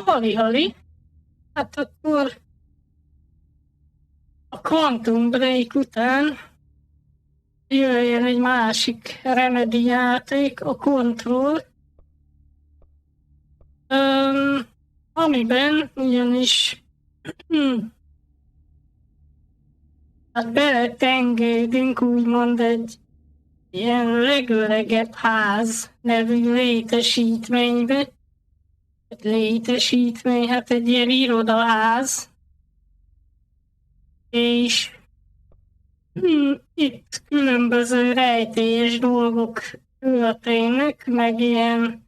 Hali-hali. Hát akkor a Quantum Break után jöjjön egy másik Remedy játék, a Control, amiben ugyanis hát beletengődünk úgymond egy ilyen legöregebb ház nevű létesítménybe. Létesítmény, hát egy ilyen irodaház. És itt különböző rejtélyes dolgok történnek, meg ilyen,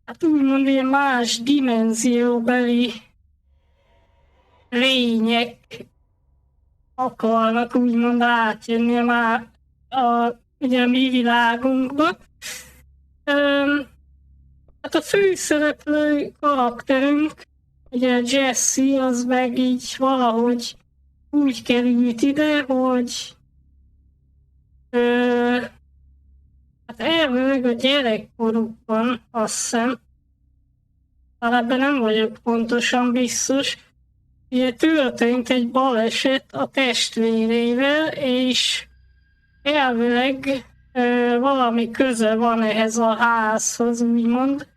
hát úgymond ilyen más dimenzióbeli lények akarnak úgymond átjönni ugye a mi világunkba. Hát a főszereplő karakterünk, ugye Jesse, az meg így valahogy úgy került ide, hogy hát elvileg a gyerekkorukban, azt hiszem, ebben nem vagyok pontosan biztos, ugye történt egy baleset a testvérével, és elvileg valami köze van ehhez a házhoz, úgymond.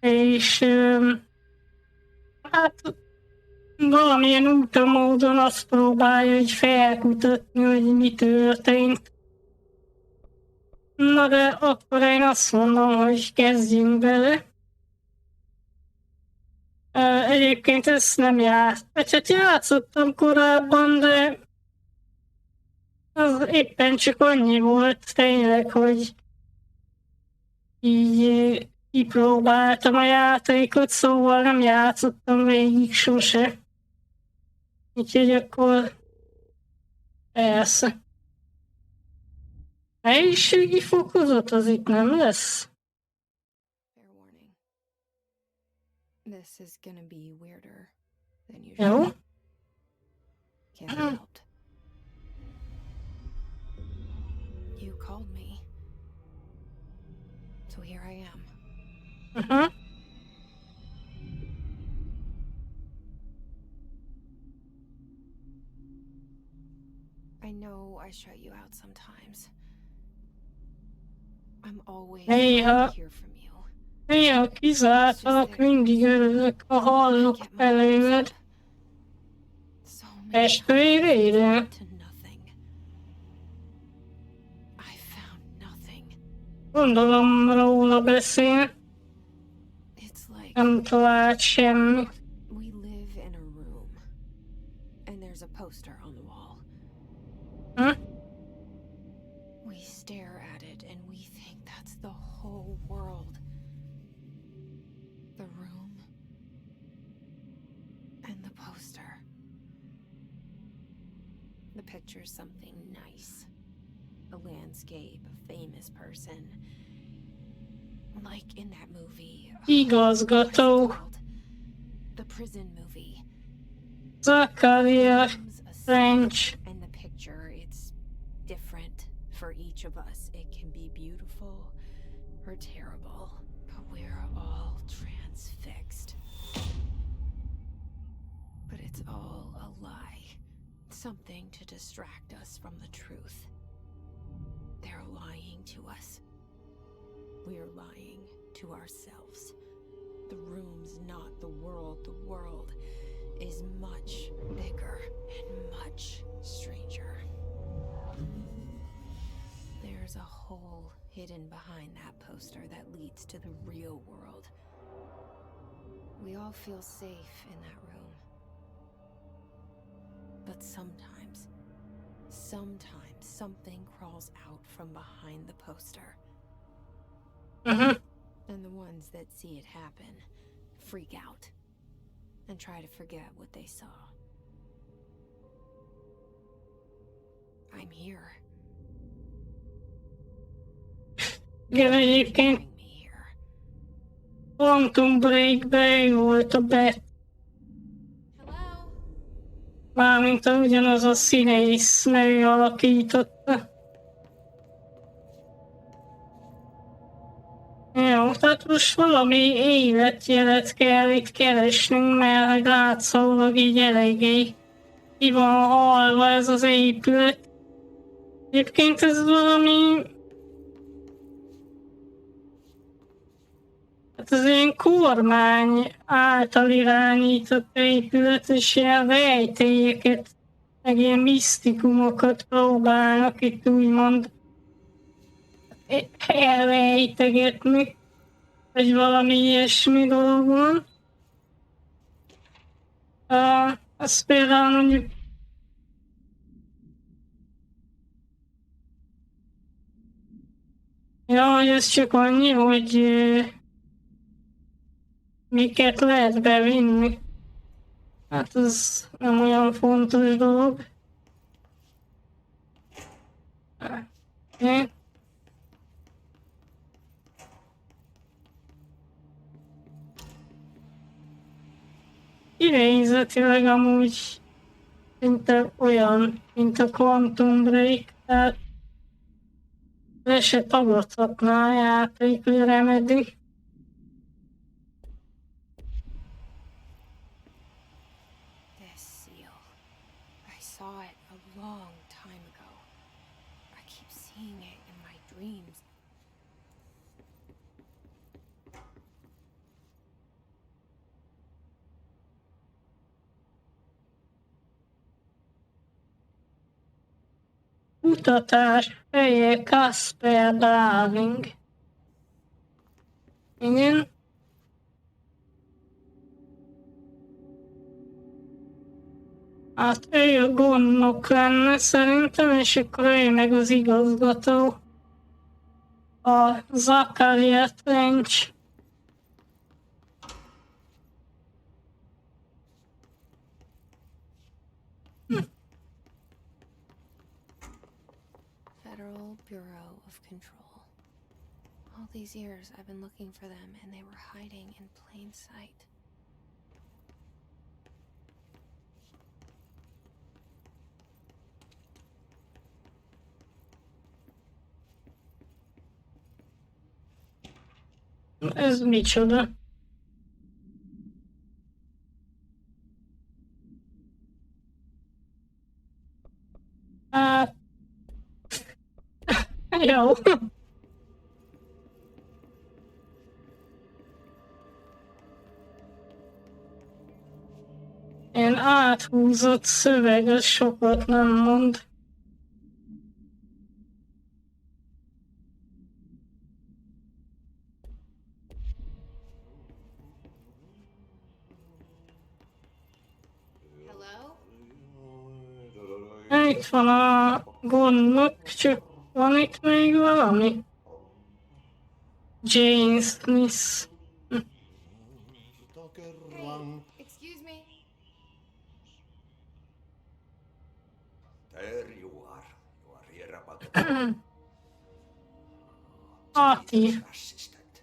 És hát valamilyen úton, módon azt próbálja így felkutatni, hogy mi történt. Na de akkor én azt mondom, hogy kezdjünk bele. Egyébként ezt nem hát játszottam korábban, de az éppen csak annyi volt tényleg, hogy így kipróbáltam a játékot, szóval nem játszottam végig sose. Úgyhogy akkor persze. Nehézségi fokozat az itt nem lesz. Jó. You called me. So here I am. I know I shut you out sometimes. I'm always Néha here from you. Néha kizártalak, mindig örülök, ha hallok belőled. Testvéréről. Gondolom róla beszél. Nem talált semmi. We live in a room, and there's a poster on the wall. We stare at it and we think that's the whole world. The room and the poster. The picture's something nice. A landscape, a famous person. Like in that movie. Igazgató. The prison movie. Zakaria French. And the picture, it's different for each of us. It can be beautiful or terrible, but we're all transfixed. But it's all a lie. Something to distract us from the truth. They're lying to us. We're lying to ourselves. The room's not the world. The world is much bigger and much stranger. There's a hole hidden behind that poster that leads to the real world. We all feel safe in that room. But sometimes something crawls out from behind the poster. And the ones that see it happen freak out and try to forget what they saw. I'm here. Igen, egyébként Quantum Breakben volt a mármint ugyanaz a színész nő alakította. Jó, tehát most valami életjelet kell itt keresnünk, mert hogy látszólag így eléggé ki van halva ez az épület. Egyébként ez valami... Hát ez ilyen kormány által irányított épület, és ilyen rejtélyeket, meg ilyen misztikumokat próbálnak itt úgymond elrejtegetni, vagy valami ilyesmi dolog van. Az például mondjuk ja, hogy ez csak annyi, hogy miket lehet bevinni. Hát ez nem olyan fontos dolog. Okay. Irányzatilag amúgy szinte olyan, mint a Quantum Break, tehát le se tagadhatná a játék, hogy Remedy. This seal. I saw it a long time ago. I keep seeing it in my dreams. Kutatás helye Casper Darling. Igen. Hát ő a gondnok lenne szerintem, és akkor ő meg az igazgató. A Zachariah Trench. Federal Bureau of Control. All these years I've been looking for them and they were hiding in plain sight. Ez micsoda? Hát... Jó. Ilyen áthúzott szöveg, az sokat nem mond. Itt van a gondnok, csak van itt még valami? Jane Smith. Excuse me. There you are. You are here about the Ati. assistant.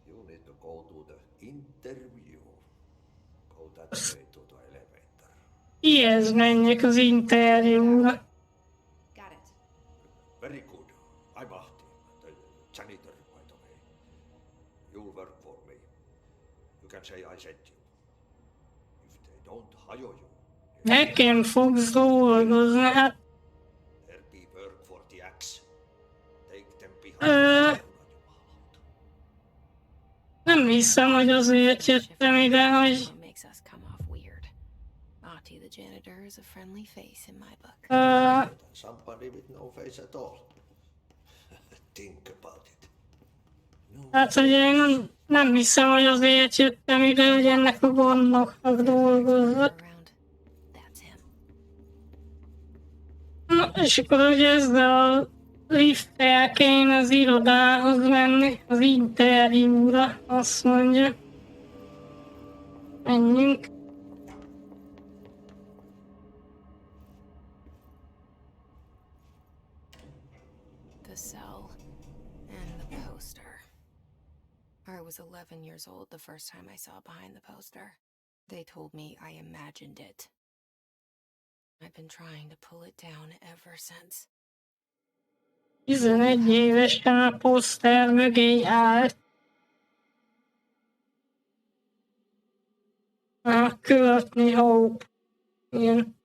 You need to go to the interview. Go that way to the elevator. Ilyez menjek az interjúra. Got it. Very good. I'm Ahti, the janitor, by the way. You'll work for me. You can say I sent you. If they don't hire you, Nekem fogsz dolgozni, hát... there'll be work for the axe. Take them behind. Nem hiszem, hogy azért jöttem ide, hogy... Makes us come off weird. Ahti the janitor is a friendly face in my book. Somebody with no face at all. Think about it. Hát, hogy én nem hiszem, hogy azért jöttem ide, hogy ennek a gondnoknak dolgozzak. Around. That's him. Na, és akkor ugye ezzel a lifttel kéne az irodához menni, az interjúra, azt mondja. Menjünk. The cell and the poster. I was 11 years old the first time I saw behind the poster. They told me I imagined it. I've been trying to pull it down ever since. 11 évesen a poszter mögé állt. Követni Hope. Igen.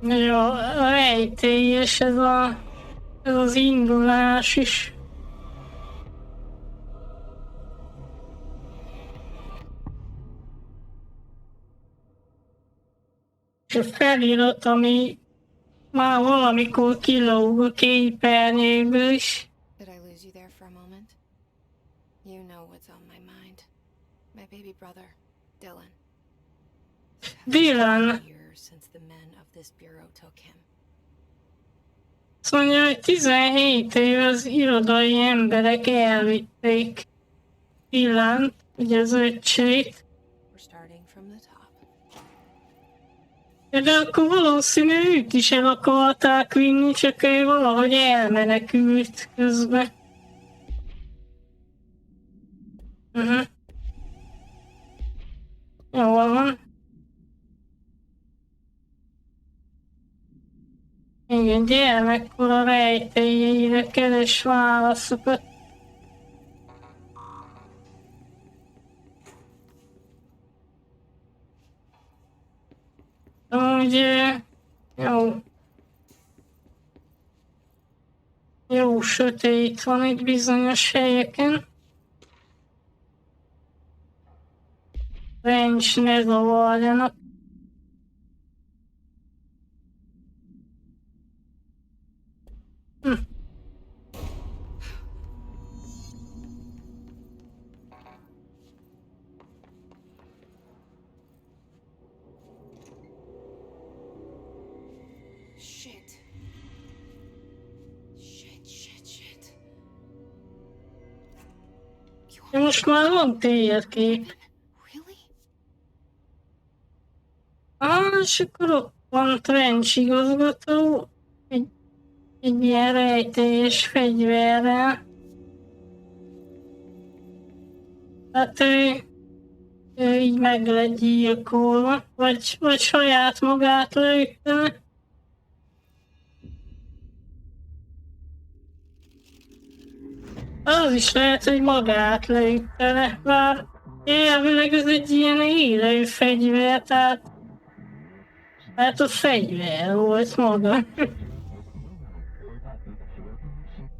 Jó, rejtélyes ez az indulás is. És a felirat, ami már valamikor kilóg a képernyőből is. Did I lose you there for a moment? You know what's on my mind. My baby brother, Dylan. Dylan. Years since the men of this bureau took him. Azt mondja, hogy 17 év az irodai emberek elvitték Dylant, ugye az öccsét. We're starting from the top. De akkor valószínű őt is el akarták vinni, csak ő valahogy elmenekült közben. Jól van. Igen, gyermekkora rejtélyeire keres válaszokat. Ugye, jó sötét van itt bizonyos helyeken. Rencs ne zavarjanak. Most már van térkép. És akkor ott van Trench igazgató, egy ilyen rejtélyes fegyverrel. Hát ő így meg lett gyilkolva, vagy saját magát lőtte. Az is lehet, hogy magát lőtte le, bár elvileg ez egy ilyen élő fegyver, tehát a fegyver volt maga. And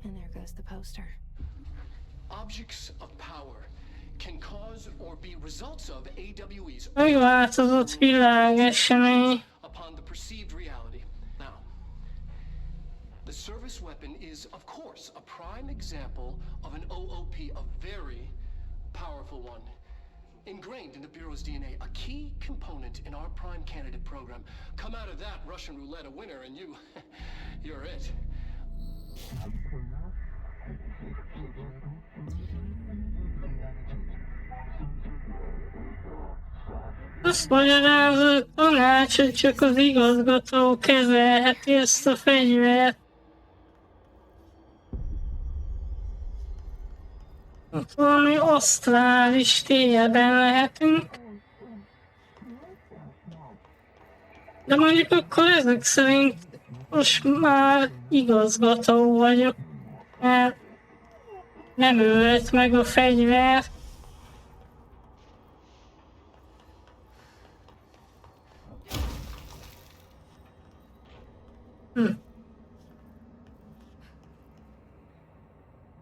there goes the poster. Objects of power can cause or be results of AWE's Megváltozott világesemény. upon the perceived reality. Now, the service weapon is, of course, a prime example of an OOP, a very powerful one. Ingrained in the Bureau's DNA, a key component in our prime candidate program. Come out of that Russian roulette a winner and you're it. Azt magyarázza a tanács, hogy csak az igazgató kezelheti ezt a fegyvert. Ott valami asztrális térben lehetünk. De mondjuk akkor ezek szerint most már igazgató vagyok, mert nem ölt meg a fegyvert.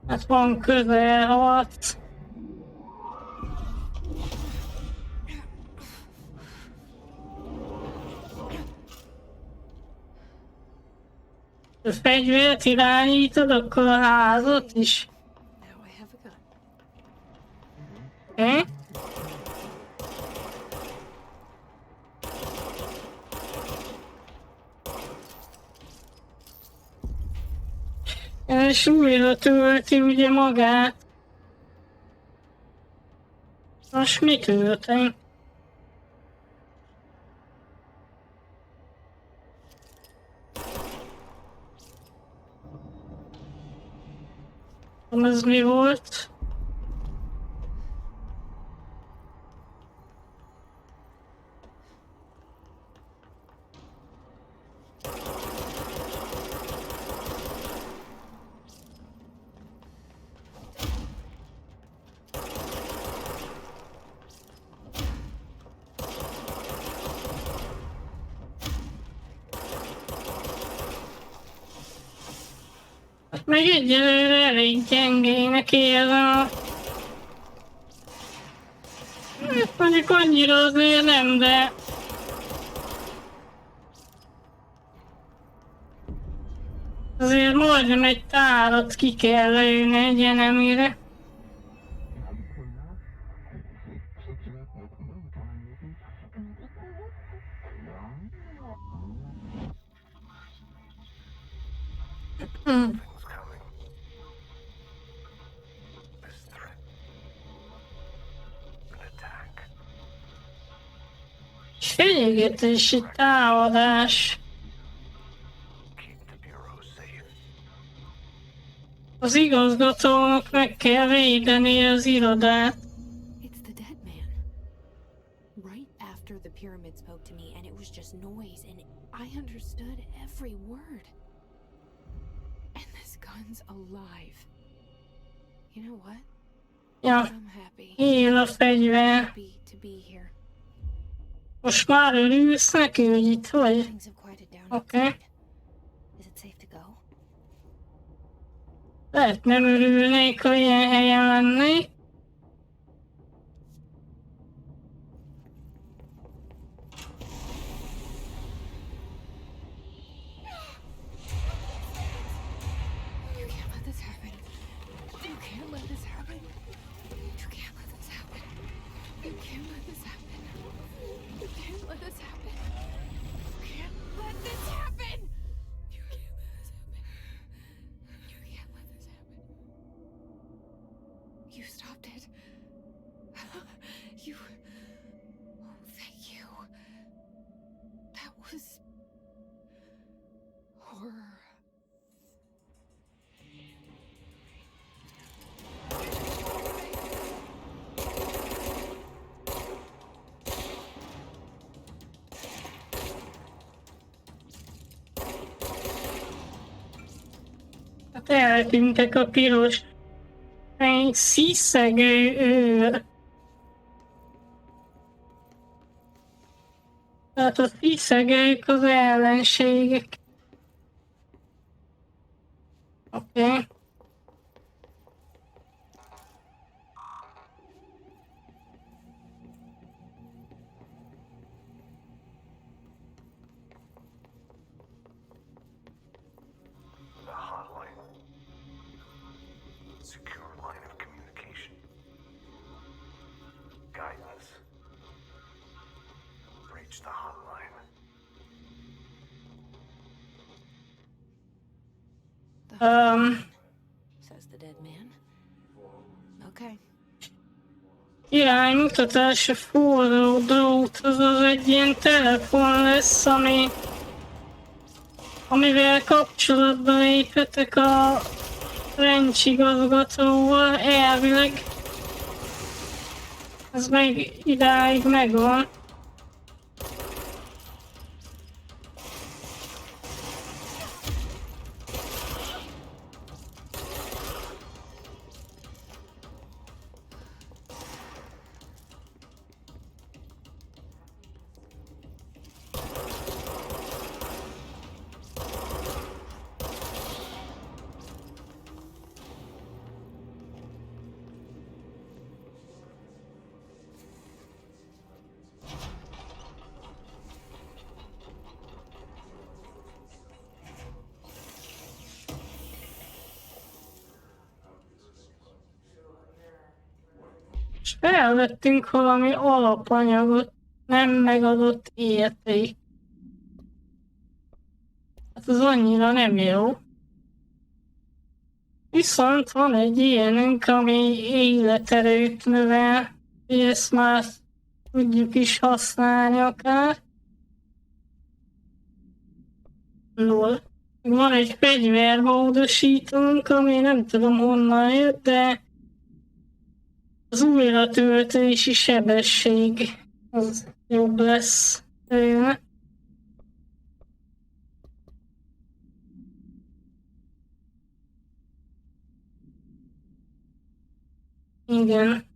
Hát van közelharc. A fegyvert irányítod, akkor a házat is. Now I have a gun. Okay. És újra tölti ugye magát. Most mi történt? Ez mi volt? Meg egyelőre elég gyengének érzem. Mondjuk annyira azért nem, de... Azért majdnem egy tárat ki kell lőni egy enemire. Fenyegetési támadás. Az igazgatónak meg kell védeni az irodát. It's the dead man. Right after the pyramid spoke to me and it was just noise and I understood every word. And this gun's alive. You know what? Ja, I'm happy. él a fegyver. Happy to be here. Most már örülsz neki, hogy itt vagy? Things have quieted down Okay. outside. Is it safe to go? Lehet nem örülnék, ha ilyen helyen lennék. You can't let this happen. You can't let this happen. You can't let this happen. You can't let this happen. You can't let this happen. You can't let this happen. You can't let this happen. You can't let this happen. You stopped it. You. Oh, thank you. That was horror. Hát eltűntek a piros. Egy sziszegő őr. Tehát a sziszegők az ellenségek. Oké. The hotline. Secure line of communication. Guidance. Reach the hotline. Says the dead man. Okay. Iránymutatás a forró drót, azaz egy ilyen telefon lesz, amivel kapcsolatba léphetek a rendsigazgatóval, elvileg. Ez meg idáig megvan. És felvettünk valami alapanyagot, nem megadott érték. Hát az annyira nem jó. Viszont van egy ilyenünk, ami életerőt növel, hogy ezt már tudjuk is használni akár. Lol. Van egy fegyvermódosítónk, ami nem tudom honnan jött, de az újratöltési sebesség az jobb lesz tőle. Igen.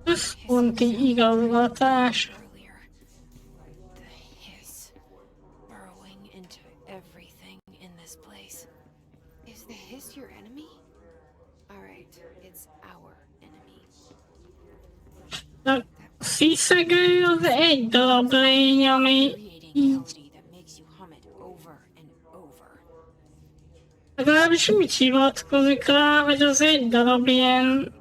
Központi igazgatás. Earlier, the hiss burrowing into everything in this place. Is the hiss your enemy? All right, it's our enemy. A sziszegő az egy darab lény, ami Creating így melody that makes you hum it over and over. legalábbis úgy hivatkozik rá, hogy az egy darab ilyen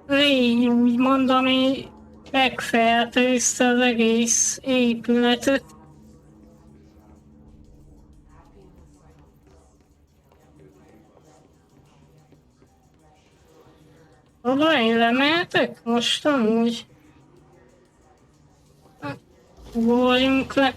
lény, úgymond, ami megfertőzte az egész épületet. Oda lemehetek most amúgy? Ugorjunk le.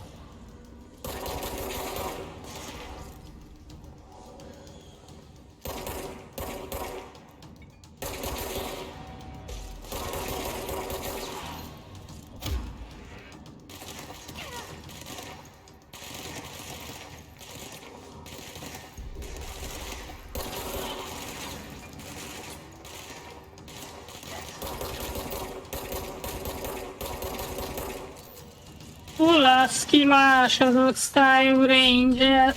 Pulaski másodosztályú ranger.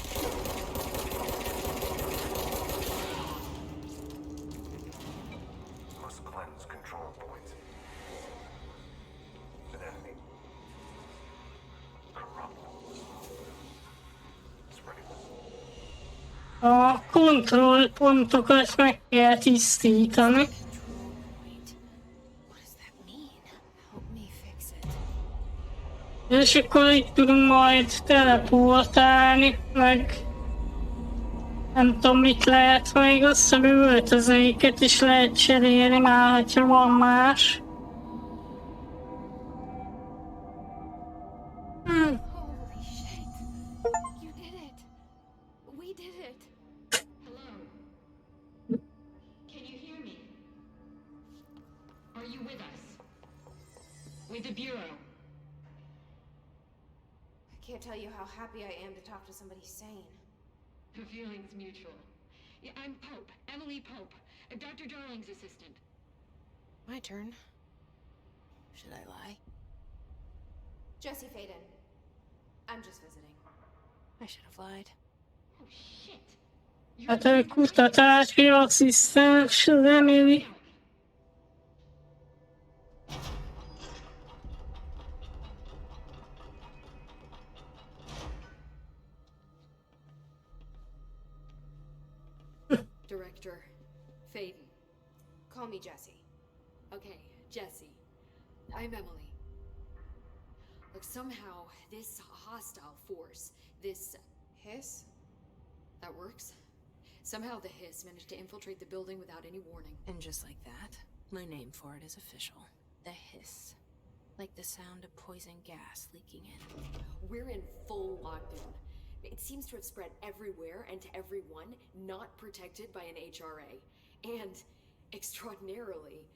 Must cleanse control points. An enemy. Corrupt. Spreading. A kontrollpontokat meg kell tisztítani. Control point. What does that mean? Help me fix it. És akkor itt tudunk majd teleportálni, meg nem tudom mit lehet még, azt hiszem öltözéket is lehet cserélni már, ha van más. Holy shit. You did it. We did it. Hello? Can you hear me? Are you with us? With the Bureau? I can't tell you how happy I am to talk to somebody sane. The feeling's mutual. Yeah, I'm Pope, Emily Pope, Dr. Darling's assistant. My turn. Should I lie? Jesse Faden. I'm just visiting. I should have lied. Oh, shit. Hát ő kutatási asszisztens, reméli. Director Faden. Call me Jesse. Okay, Jesse. I'm Emily. Look, somehow this hostile force, this hiss, that works. Somehow the hiss managed to infiltrate the building without any warning. And just like that, my name for it is official. The hiss. Like the sound of poison gas leaking in. We're in full lockdown. It seems to have spread everywhere and to everyone not protected by an HRA. And, extraordinarily,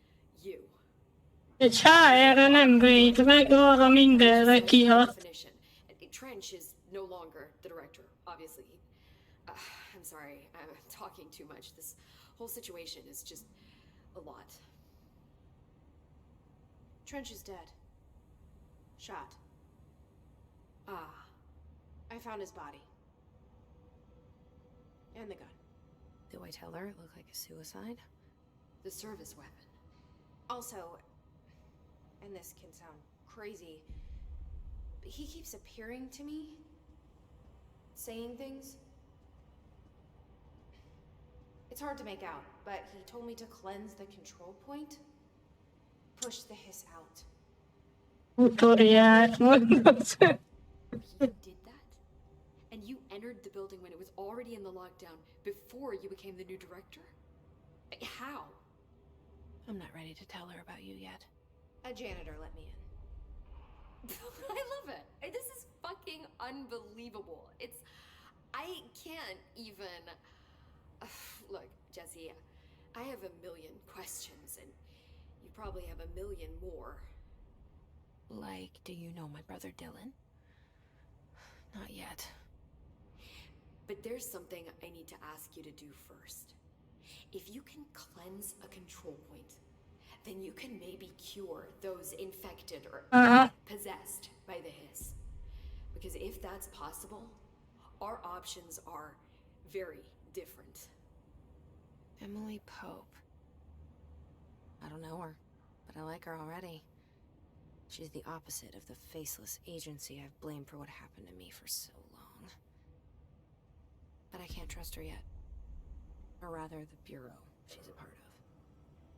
you. Egy HR nem véd meg, arra mindenre kihat. Definition. Trench is no longer the director, obviously. I'm sorry, I'm talking too much. This whole situation is just a lot. Trench is dead. Shot. I found his body. And the gun. Do I tell her it looked like a suicide? The service weapon. Also, and this can sound crazy, but he keeps appearing to me, saying things. It's hard to make out, but he told me to cleanse the control point, push the hiss out. Utoljárt mondott. You did that? And you entered the building when it was already in the lockdown before you became the new director? How? I'm not ready to tell her about you yet. A janitor let me in. I love it. This is fucking unbelievable. I can't even... Look, Jesse, I have a million questions, and you probably have a million more. Like, do you know my brother Dylan? Not yet. But there's something I need to ask you to do first. If you can cleanse a control point, then you can maybe cure those infected or possessed by the hiss. Because if that's possible, our options are very different. Emily Pope. I don't know her, but I like her already. She's the opposite of the faceless agency I've blamed for what happened to me for so long. But I can't trust her yet. Or rather, the Bureau she's a part of.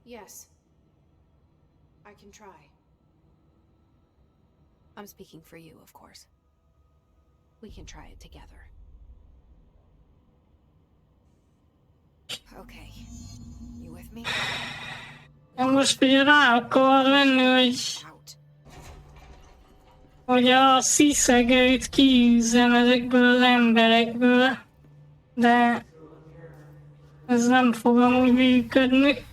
Yes. I can try. I'm speaking for you, of course. We can try it together. Okay. You with me? Most ugye rá akar venni, Out. hogy a sziszegőt kiűzzem ezekből az emberekből, de ez nem fog amúgy működni.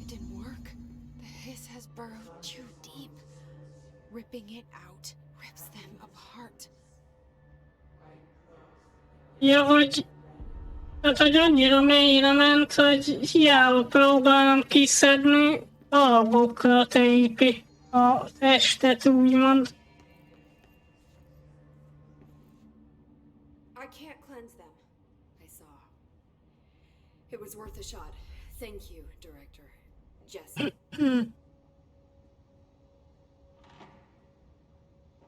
It didn't work. The hiss has burrowed too deep. Ripping it out rips them apart. Ja, hogy annyira mélyre ment, hogy hiába próbálom kiszedni, darabokra tépi a testet, úgymond. I can't cleanse them. I saw. It was worth a shot. Thank you, Director. Jesse.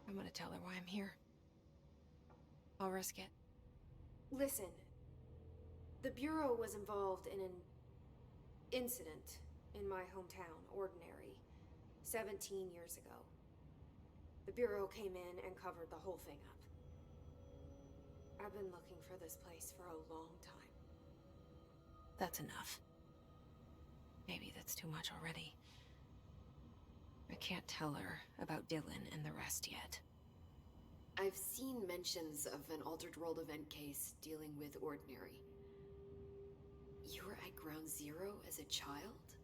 I'm gonna tell her why I'm here. I'll risk it. Listen, the Bureau was involved in an incident in my hometown, Ordinary, 17 years ago. The Bureau came in and covered the whole thing up. I've been looking for this place for a long time. That's enough. Maybe that's too much already. I can't tell her about Dylan and the rest yet. I've seen mentions of an Altered World event case dealing with Ordinary. You were at Ground Zero as a child?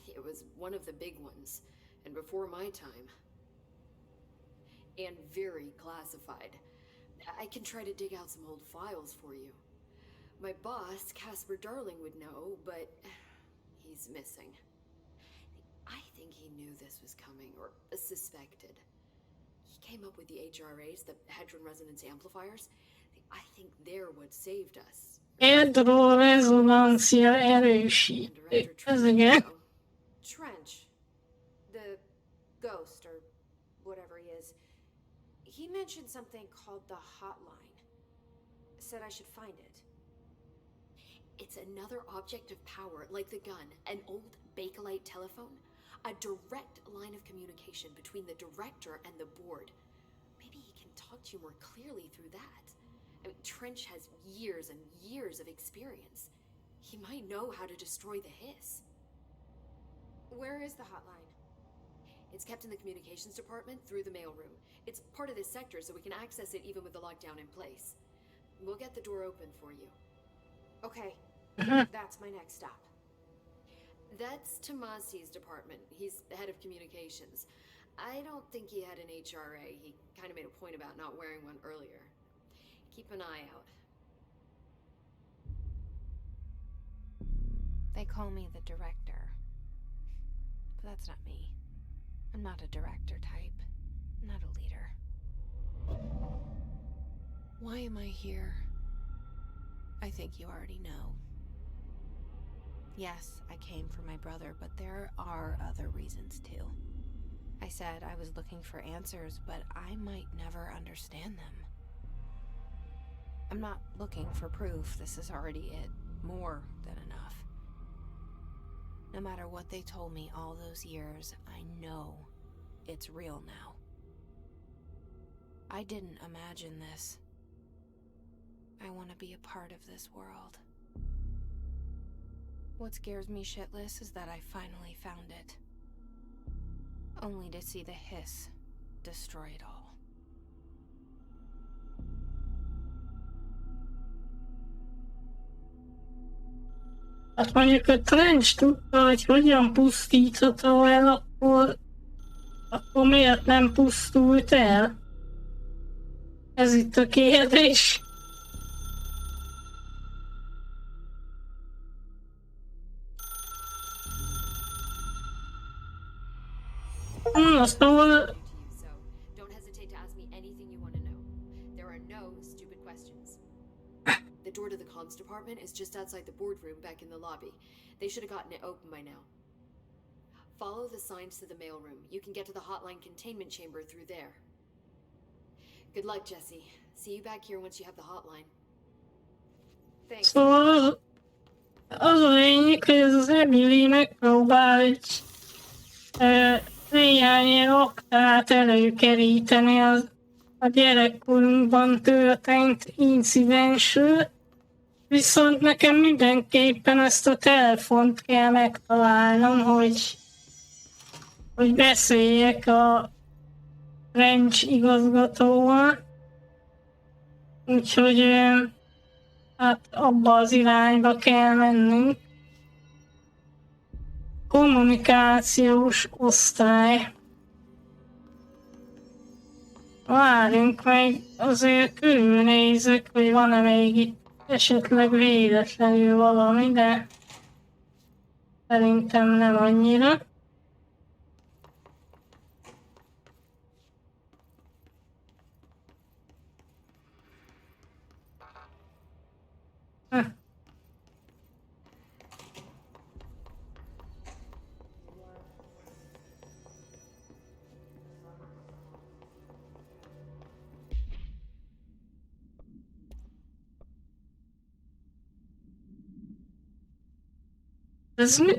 It was one of the big ones, and before my time. And very classified. I can try to dig out some old files for you. My boss, Casper Darling, would know, but he's missing. I think he knew this was coming, or suspected. He came up with the HRAs, the Hadron Resonance Amplifiers. I think they're what saved us. Hedrorezonancia erősítő. Ez igen. Trench, the ghost, or whatever he is, he mentioned something called the hotline. Said I should find it. It's another object of power, like the gun, an old Bakelite telephone, a direct line of communication between the director and the board. Maybe he can talk to you more clearly through that. I mean, Trench has years and years of experience. He might know how to destroy the hiss. Where is the hotline? It's kept in the communications department through the mailroom. It's part of this sector, so we can access it even with the lockdown in place. We'll get the door open for you. Okay, that's my next stop. That's Tomasi's department. He's the head of communications. I don't think he had an HRA. He kind of made a point about not wearing one earlier. Keep an eye out. They call me the director. But that's not me. I'm not a director type. I'm not a leader. Why am I here? I think you already know. Yes, I came for my brother, but there are other reasons too. I said I was looking for answers, but I might never understand them. I'm not looking for proof. This is already it. More than enough. No matter what they told me all those years, I know it's real now. I didn't imagine this. I want to be a part of this world. What scares me shitless is that I finally found it. Only to see the hiss destroy it all. Hát mondjuk a Trench tudta, hogy hogyan pusztítható el, akkor miért nem pusztult el? Ez itt a kérdés. Szóval... Don't hesitate to ask me anything you want to know. There are no stupid questions. The door to the comms department is just outside the boardroom back in the lobby. They should have gotten it open by now. Follow the signs to the mailroom. You can get to the hotline containment chamber through there. Good luck, Jesse. See you back here once you have the hotline. Thanks. Szóval az a lényeg, hogy ez az Emily megpróbál egy néhány ilyen aktát előkeríteni a gyerekkorunkban történt incidensről, viszont nekem mindenképpen ezt a telefont kell megtalálnom, hogy beszéljek a Ranch igazgatóval. Úgyhogy hát abba az irányba kell mennünk. Kommunikációs osztály. Várjunk meg, azért körülnézek, hogy van-e még itt esetleg véletlenül valami, de szerintem nem annyira.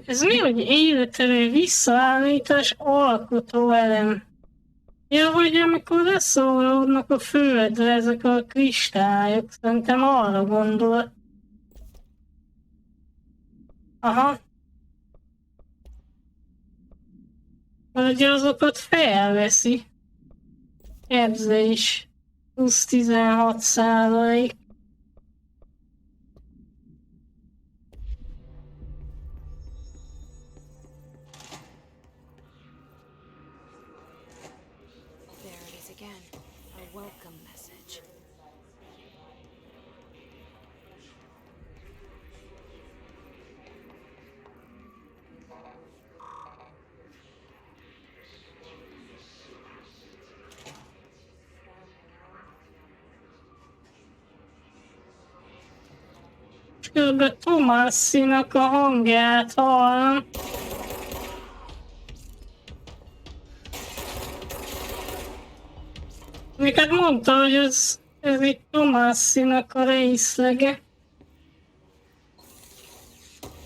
Ez mi, hogy életerő visszaállítás alkotó elem? Ja, hogy amikor leszóródnak a földre ezek a kristályok, szerintem arra gondol. Aha. Hogy azokat felveszi. Képzelés. Plusz 16%. Kb. Tomasinak a hangját hallom. Mikor mondta, hogy ez itt Tomasinak a részlege.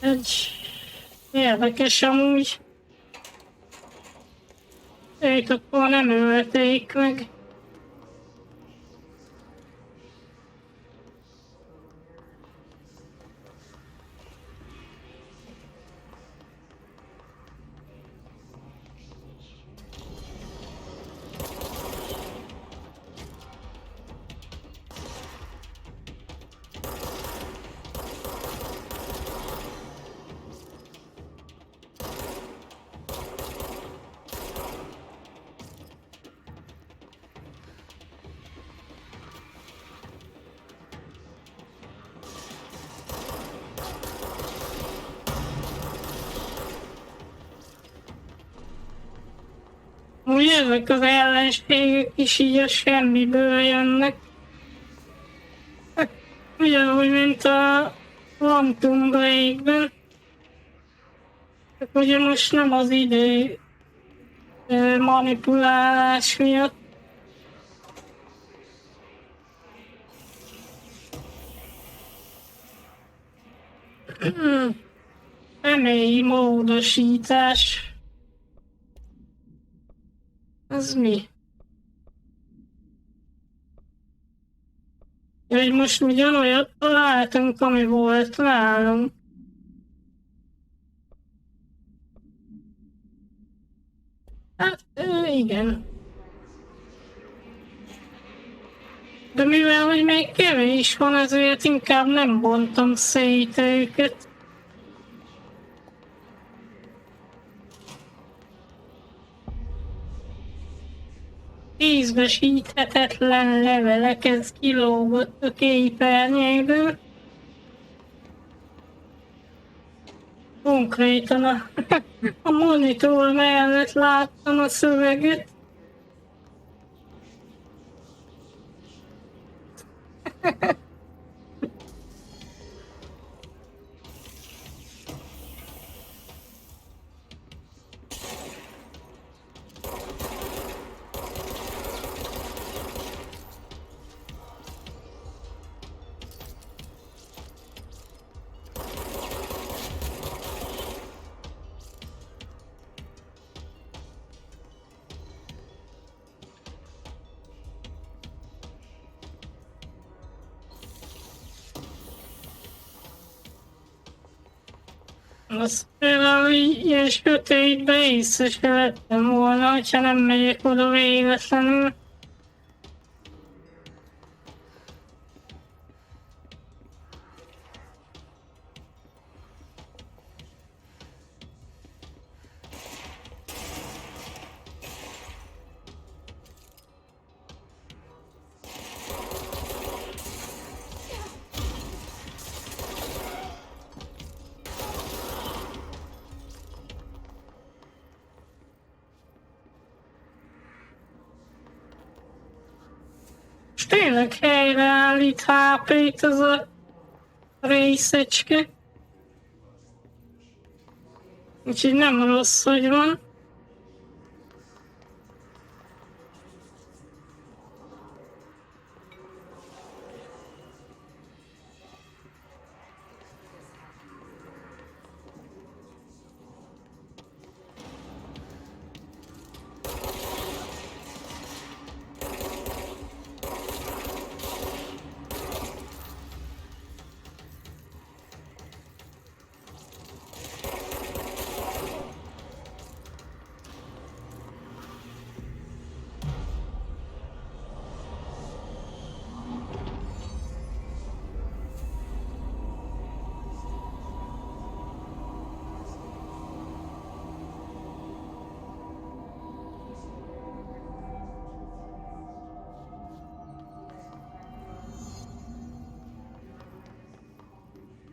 Egy érdekes amúgy. Őt akkor nem ölték meg. amúgy ezek az ellenségek is így a semmiből jönnek. Ugyanúgy, mint a Quantum Break-ben. Ugye most nem az idő manipulálás miatt. Személyi módosítás. Ez mi? Hogy most ugyanolyat találtunk, ami volt nálunk. Hát, igen. De mivel, hogy még kevés van, ezért inkább nem bontom szét őket. Ízbesíthetetlen levelek, ez kilógott a képernyőből. Konkrétan a monitor mellett láttam a szöveget. Azt például ilyen sötétbe észre se vettem volna, hogyha nem megyek oda véletlenül. És tényleg helyreállít HP-t az a részecske. Úgyhogy nem rossz, hogy van.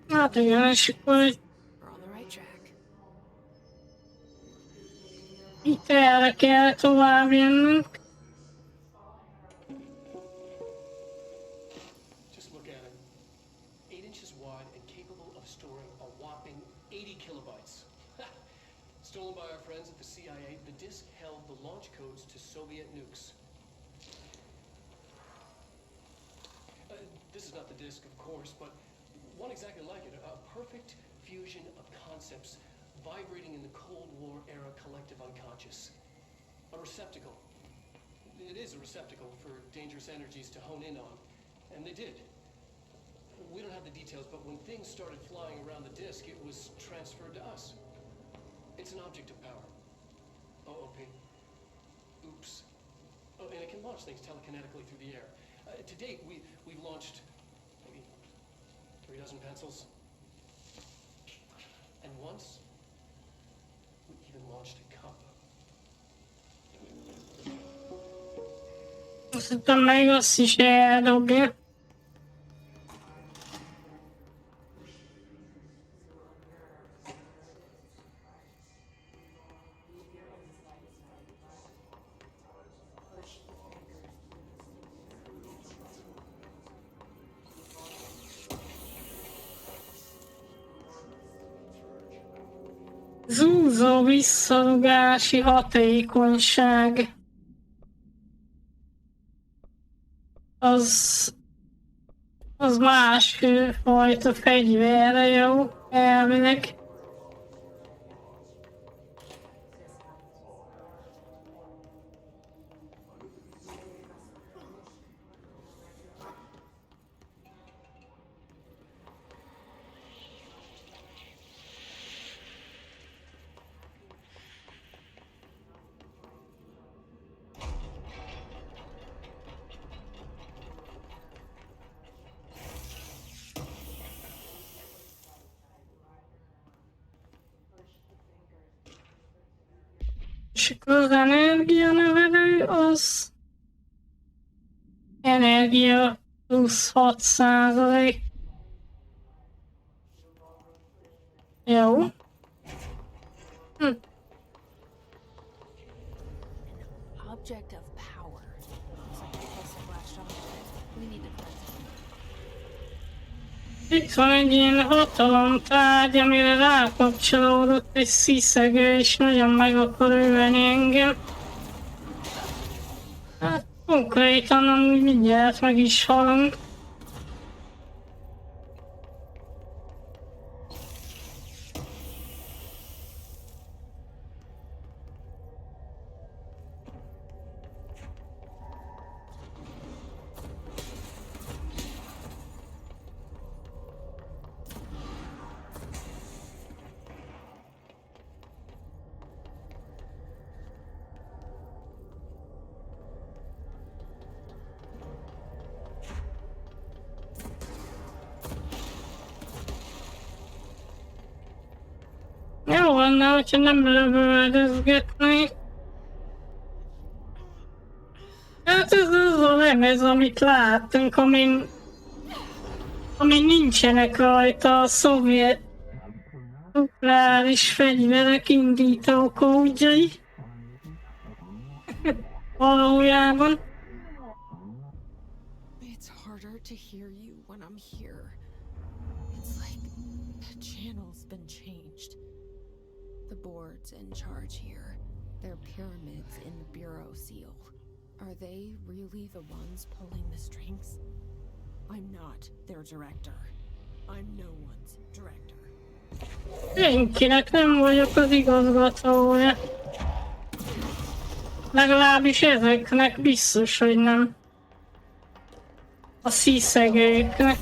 Hát igen, és akkor We're on the right track. itt erre kell tovább jönnünk. Just look at it. 8 inches wide and capable of storing a whopping 80 kilobytes. Stolen by our friends at the CIA, the disk held the launch codes to Soviet nukes. This is not the disk, of course, but one exactly like it. A perfect fusion of concepts vibrating in the Cold War era collective unconscious. A receptacle. It is a receptacle for dangerous energies to hone in on. And they did. We don't have the details, but when things started flying around the disk, it was transferred to us. It's an object of power. OOP. Oops. Oh, and it can launch things telekinetically through the air. To date, we've launched maybe 3 dozen pencils. And once, we even launched a cup. Azt hittem meg azt is eldobja. Vonzó visszarugási hatékonyság. Az más fajta fegyverre jó, elvileg. És akkor az energianövelő az energia plusz 6%. Jó. Object of power. Looks like the pulse flashed off of it. We need to cleanse it. Itt van egy ilyen hatalomtárgy, amire rákapcsolódott egy sziszegő, és nagyon meg akar ölni engem. Hát konkrétan amúgy mindjárt meg is halunk. Jó lenne, hogyha nem lövöldözgetnék. Hát ez az a lemez, amit láttunk, amin nincsenek rajta a szovjet nukleáris fegyverek indító kódjai. Valójában. It's harder to hear you when I'm here. It's like the channel's been changed. The board's in charge here. They're pyramids in the bureau seal. Are they really the ones pulling the strings? I'm not their director. I'm no one's director. Senkinek nem vagyok az igazgatója. Legalábbis ezeknek biztos, hogy nem. A sziszegőknek.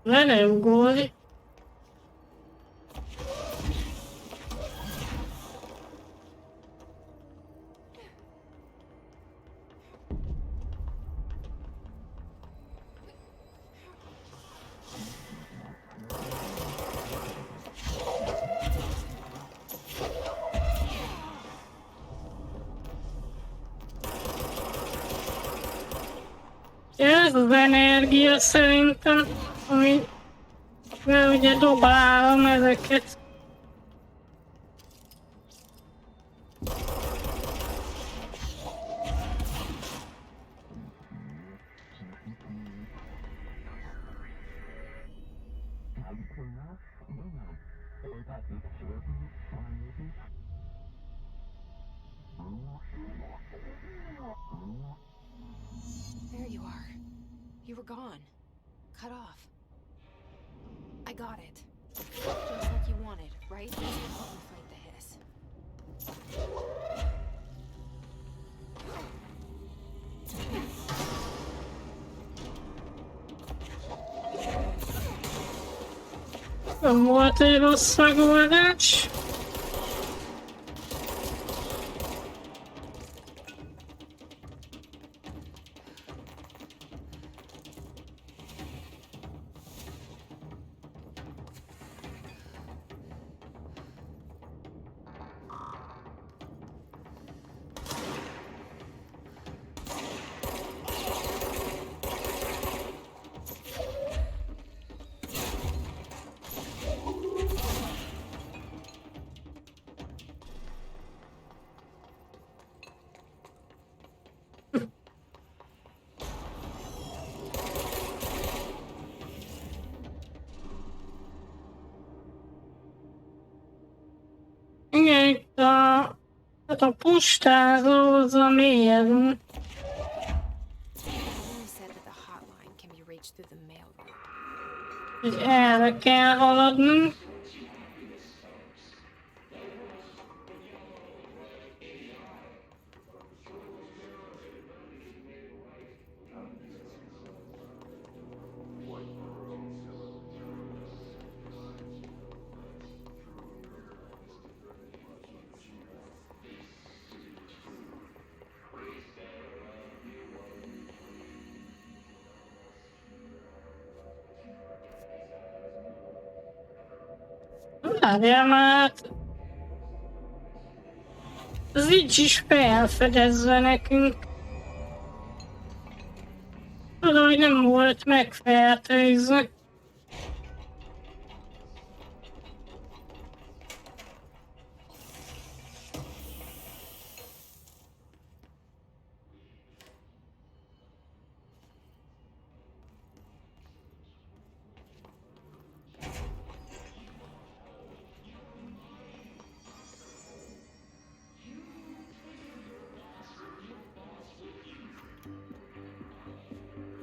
Leleugolj. Ez az energia szerintem, ami ugye dobálom ezeket. There you are. You were gone. Cut off. I got it. Just like you wanted, right? Help me fight the hiss. Nem volt egy rossz megoldás. Hát a postázó az a miért? Emily said that the hotline can be reached through the mail route. Hogy erre kell haladnunk. Várjál már, ez így is felfedezve nekünk. Tudom, hogy nem volt megfertőzve.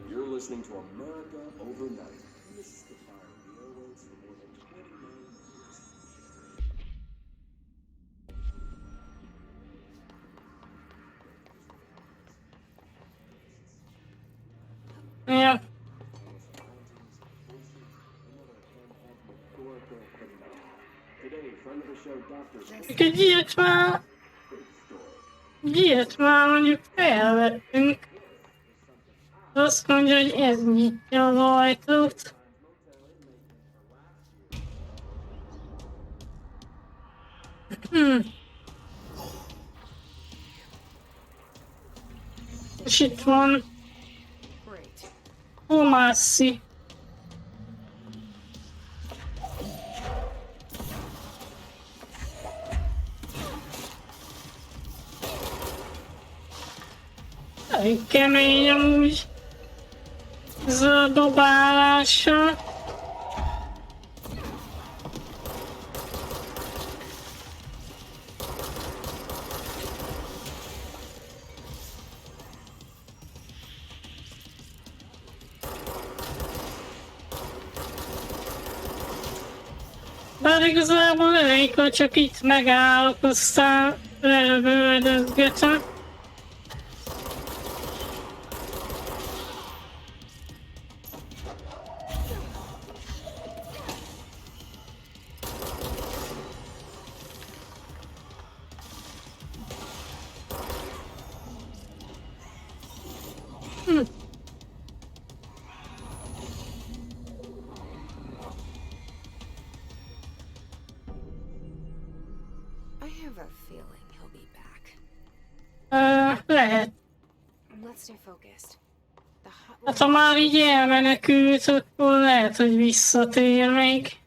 You're listening to America Overnight. Mystifying the airwaves for more than 29 years. Ja. Today, friend of the show, Dr. Egy ilyet már mondjuk felvettünk. Azt mondja, hogy ez nyitja az ajtót. És itt van Omászi. Elég kemény amúgy. Ez a dobálással. Bár igazából elég, ha csak itt megállok, aztán lelövöldözgetem. Lehet. Hát ha már így elmenekült, akkor lehet, hogy visszatér még.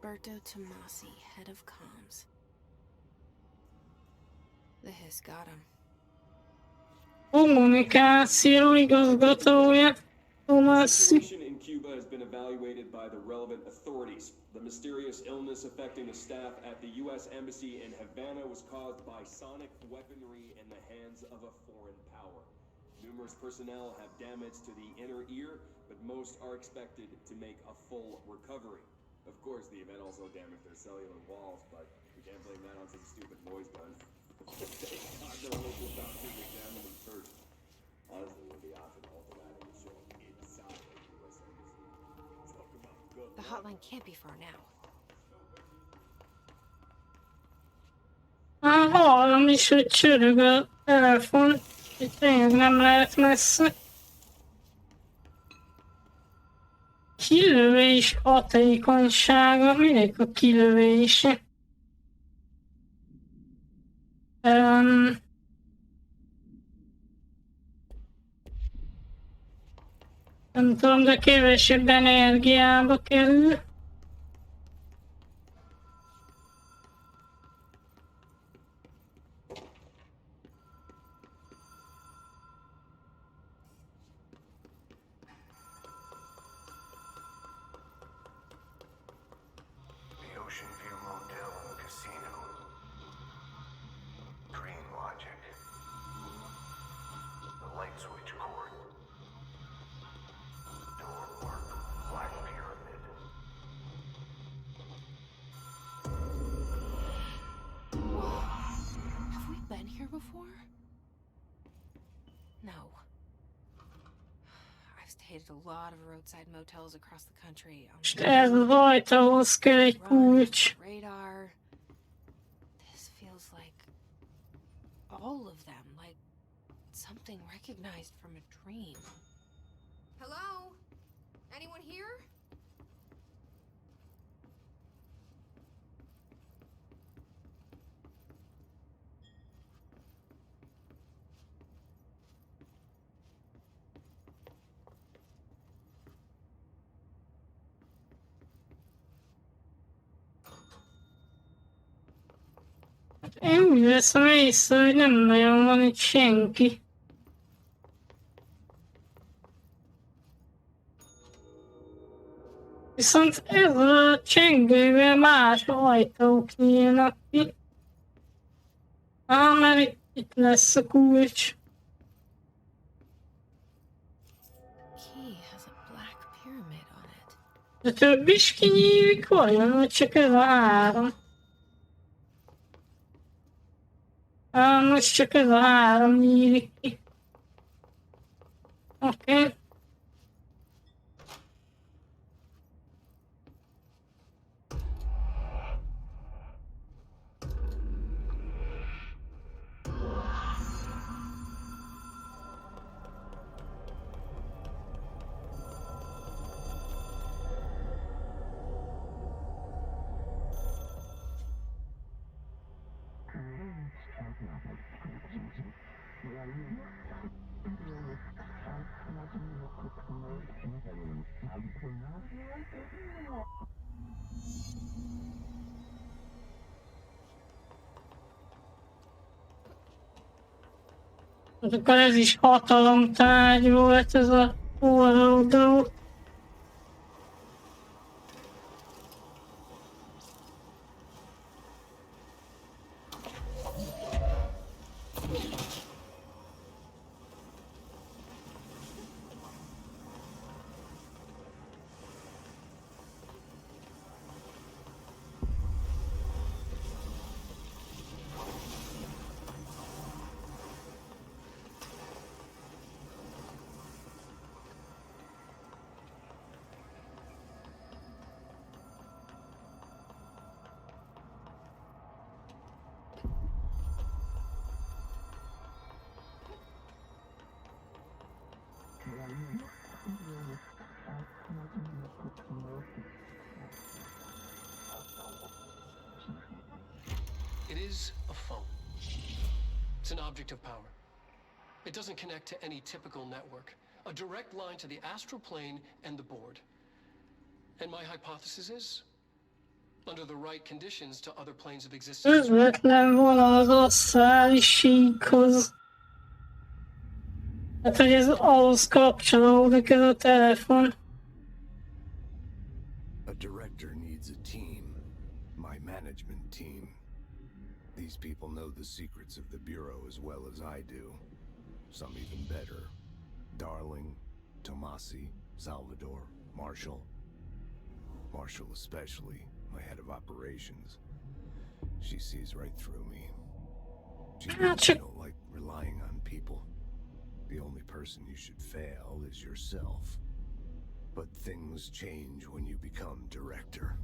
Alberto Tomasi, head of comms. The hiss got him. Kommunikáció igazgatója, Tomasi. The situation in Cuba has been evaluated by the relevant authorities. The mysterious illness affecting the staff at the U.S. Embassy in Havana was caused by sonic weaponry in the hands of a foreign power. Numerous personnel have damage to the inner ear, but most are expected to make a full recovery. Of course, the event also damaged their cellular walls, but we can't blame that on some stupid noise gun. Thank God the local doctors examined them first. Honestly, with the option also adding the show inside the U.S. Embassy. Talk about good. The hotline can't be far now. Hallom is, hogy csörög a telefon, itt tényleg nem lehet messze. Kilövés hatékonysága, minek a kilövése? Nem tudom, de kevesebb energiába kerül. The Ocean View Motel and Casino. Green logic. The light switch cord. Door mark. Black pyramid. Have we been here before? No. I've stayed at a lot of roadside motels across the country. Most ez az ajtóhoz kell egy kulcs. Radar. This feels like all of them, like something recognized from a dream. Hello? Anyone here? Én úgy veszem észre, hogy nem nagyon van itt senki. Viszont ezzel a csengővel más ajtók nyílnak ki. Mert itt lesz a kulcs. Key has a black pyramid on it. De több is kinyílik vajon, vagy csak ez a három? Most csak ez a három nyílik ki. Oké. Akkor ez is hatalomtárgy volt, ez a forró dolog. It is a phone. It's an object of power. It doesn't connect to any typical network. A direct line to the astral plane and the board. And my hypothesis is, under the right conditions, to other planes of existence. Közvetlen vonal az asztrális síkhoz. Hát, hogy ez ahhoz kapcsolódik ez a telefon. A director needs a team. My management team. These people know the secrets of the Bureau as well as I do. Some even better. Darling, Tomasi, Salvador, Marshall. Marshall especially, my head of operations. She sees right through me. She knows I don't like relying on people. The only person you should fail is yourself. But things change when you become director.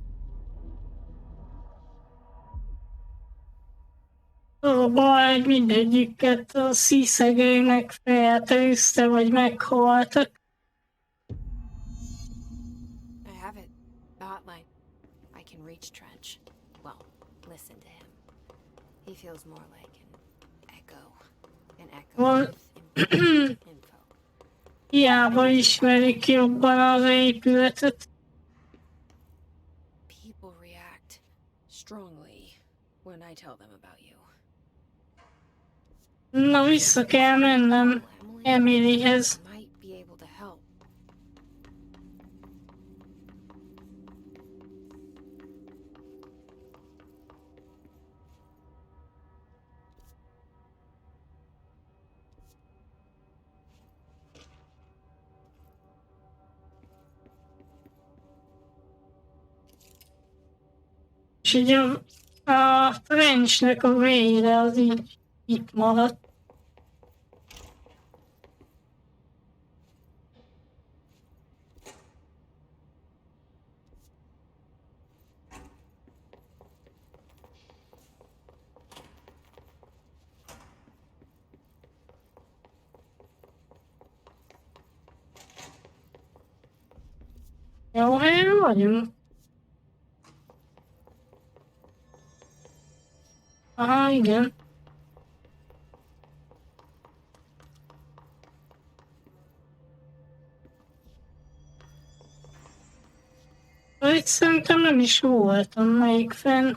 A baj, mindegyiket a sziszegőnek feltűzte, vagy meghaltak. I have it. The hotline. I can reach Trench. Well, listen to him. He feels more like an An echo Well, with info. hiába ismerik jobban az épületet. People react strongly when I tell them about you. Na, vissza kell mennem Emilyhez. Might be able to help. És így a Frenchnek a vére az így itt maradt. Jó helyen vagyunk. Aha, igen. Itt szerintem nem is voltam még fenn.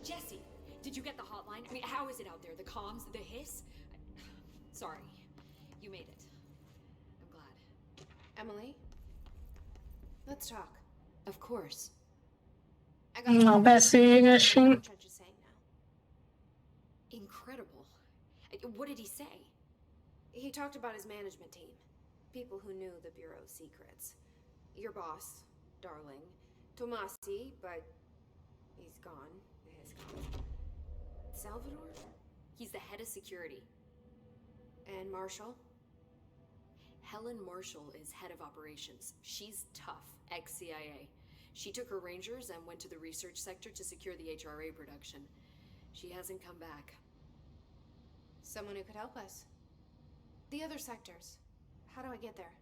Jesse, did you get the hotline? I mean, how is it out there? The comms, the hiss? Sorry, you made it. I'm glad. Emily? Let's talk. Of course. I got Na, beszélgessünk. what Judge is saying now. Incredible. What did he say? He talked about his management team. People who knew the Bureau's secrets. Your boss, Darling. Tomasi, but he's gone. His gone. Salvador? He's the head of security. And Marshall? Helen Marshall is head of operations. She's tough, ex-CIA. She took her rangers and went to the research sector to secure the HRA production. She hasn't come back. Someone who could help us. The other sectors. How do I get there?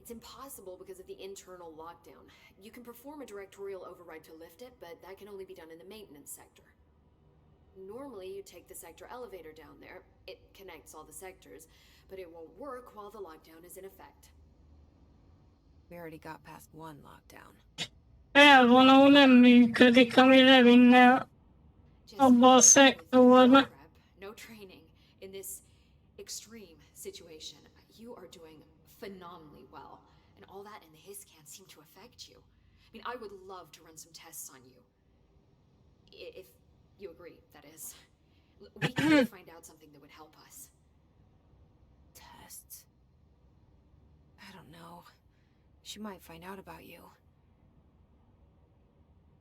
It's impossible because of the internal lockdown. You can perform a directorial override to lift it, but that can only be done in the maintenance sector. Normally, you take the sector elevator down there. It connects all the sectors, but it won't work while the lockdown is in effect. We already got past one lockdown. Elvonó nem működik, ami levinne abba a szektorba. No training in this extreme situation. You are doing phenomenally well, and all that and the hiss can't seem to affect you. I mean, I would love to run some tests on you. If you agree, that is. We can find out something that would help us. Tests. I don't know. She might find out about you.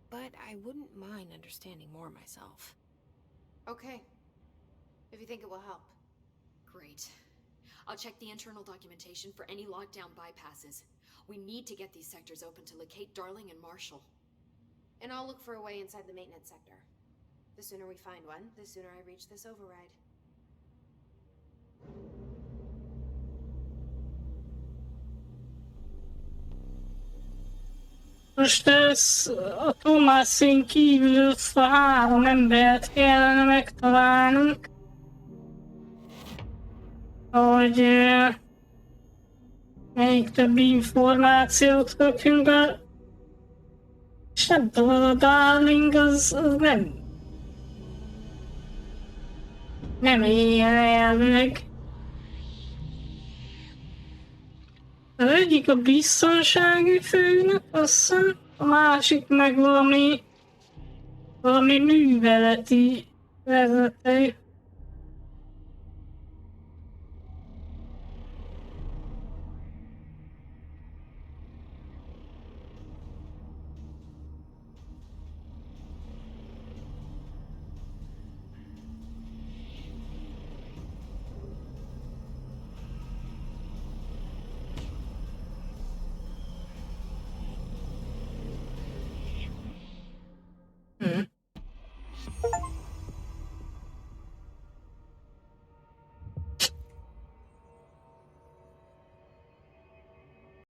But I wouldn't mind understanding more myself. Okay. If you think it will help. Great. I'll check the internal documentation for any lockdown bypasses. We need to get these sectors open to locate Darling and Marshall. And I'll look for a way inside the maintenance sector. The sooner we find one, the sooner I reach this override. Most ez a Tomászin kívül ezt a 3 embert kellene megtalálnunk. Hogy még több információt kapjunk be. És nem tudom, a Darling az nem ilyen elvileg. Az egyik a biztonsági főnök, azt hiszem, a másik meg valami műveleti vezető.